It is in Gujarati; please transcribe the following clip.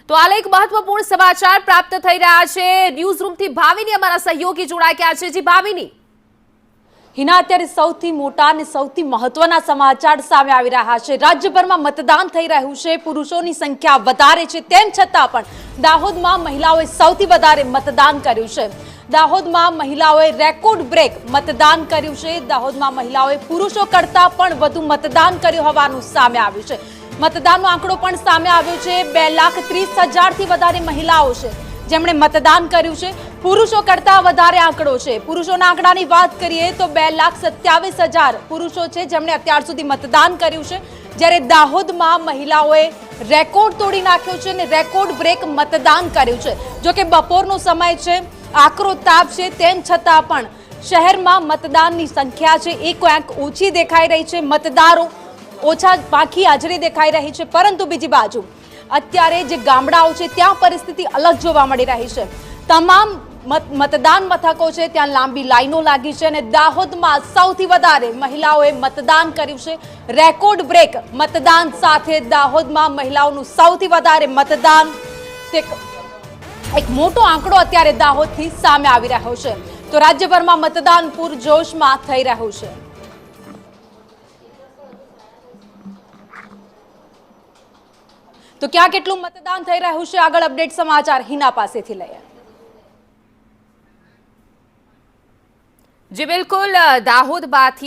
તો હાલ એક મહત્વપૂર્ણ સમાચાર પ્રાપ્ત થઈ રહ્યા છે ન્યૂઝ રૂમથી ભાવિની અમારા સહયોગી જોડાઈ ગયા છે। જી ભાવિની। હિના, અત્યારે સૌથી મોટા અને સૌથી મહત્વના સમાચાર સામે આવી રહ્યા છે। રાજ્યભરમાં મતદાન થઈ રહ્યું છે, પુરુષોની સંખ્યા વધારે છે, તેમ છતાં પણ દાહોદમાં મહિલાઓએ સૌથી વધારે મતદાન કર્યું છે। દાહોદમાં મહિલાઓએ રેકોર્ડ બ્રેક મતદાન કર્યું છે। દાહોદમાં મહિલાઓએ પુરુષો કરતાં પણ વધુ મતદાન કર્યું હોવાનું સામે આવ્યું છે। મતદાનનો આંકડો પણ સામે આવ્યો છે। 2,30,000થી વધારે મહિલાઓ છે જેમણે મતદાન કર્યું છે। પુરુષો કરતાં વધારે આંકડો છે। પુરુષોના આંકડાની વાત કરીએ તો 2,27,000 પુરુષો છે જેમણે અત્યાર સુધી મતદાન કર્યું છે, જ્યારે દાહોદમાં મહિલાઓએ રેકોર્ડ તોડી નાખ્યો છે અને રેકોર્ડ બ્રેક મતદાન કર્યું છે। જો કે બપોરનો સમય છે, આકરો તાપ છે, તેમ છતાં પણ શહેરમાં મતદાનની સંખ્યા છે એ ક્યાંક ઓછી દેખાઈ રહી છે। મતદારો ઓછા બાકી હાજરી દેખાઈ રહી છે, પરંતુ બીજી બાજુ અત્યારે જે ગામડાઓ છે ત્યાં પરિસ્થિતિ અલગ જોવા મળી રહી છે। તમામ મતદાન મથકો છે ત્યાં લાંબી લાઈનો લાગી છે અને દાહોદમાં સૌથી વધારે મહિલાઓએ મતદાન કર્યું છે। રેકોર્ડ બ્રેક મતદાન સાથે દાહોદમાં મહિલાઓનું સૌથી વધારે મતદાન, એક મોટો આંકડો અત્યારે દાહોદથી સામે આવી રહ્યો છે। તો રાજ્યભરમાં મતદાન પૂરજોશમાં થઈ રહ્યું છે। તો ક્યાં કેટલું મતદાન થઈ રહ્યું છે, આગળ અપડેટ સમાચાર હિના પાસેથી લઈએ। જી બિલકુલ, દાહોદ બાથી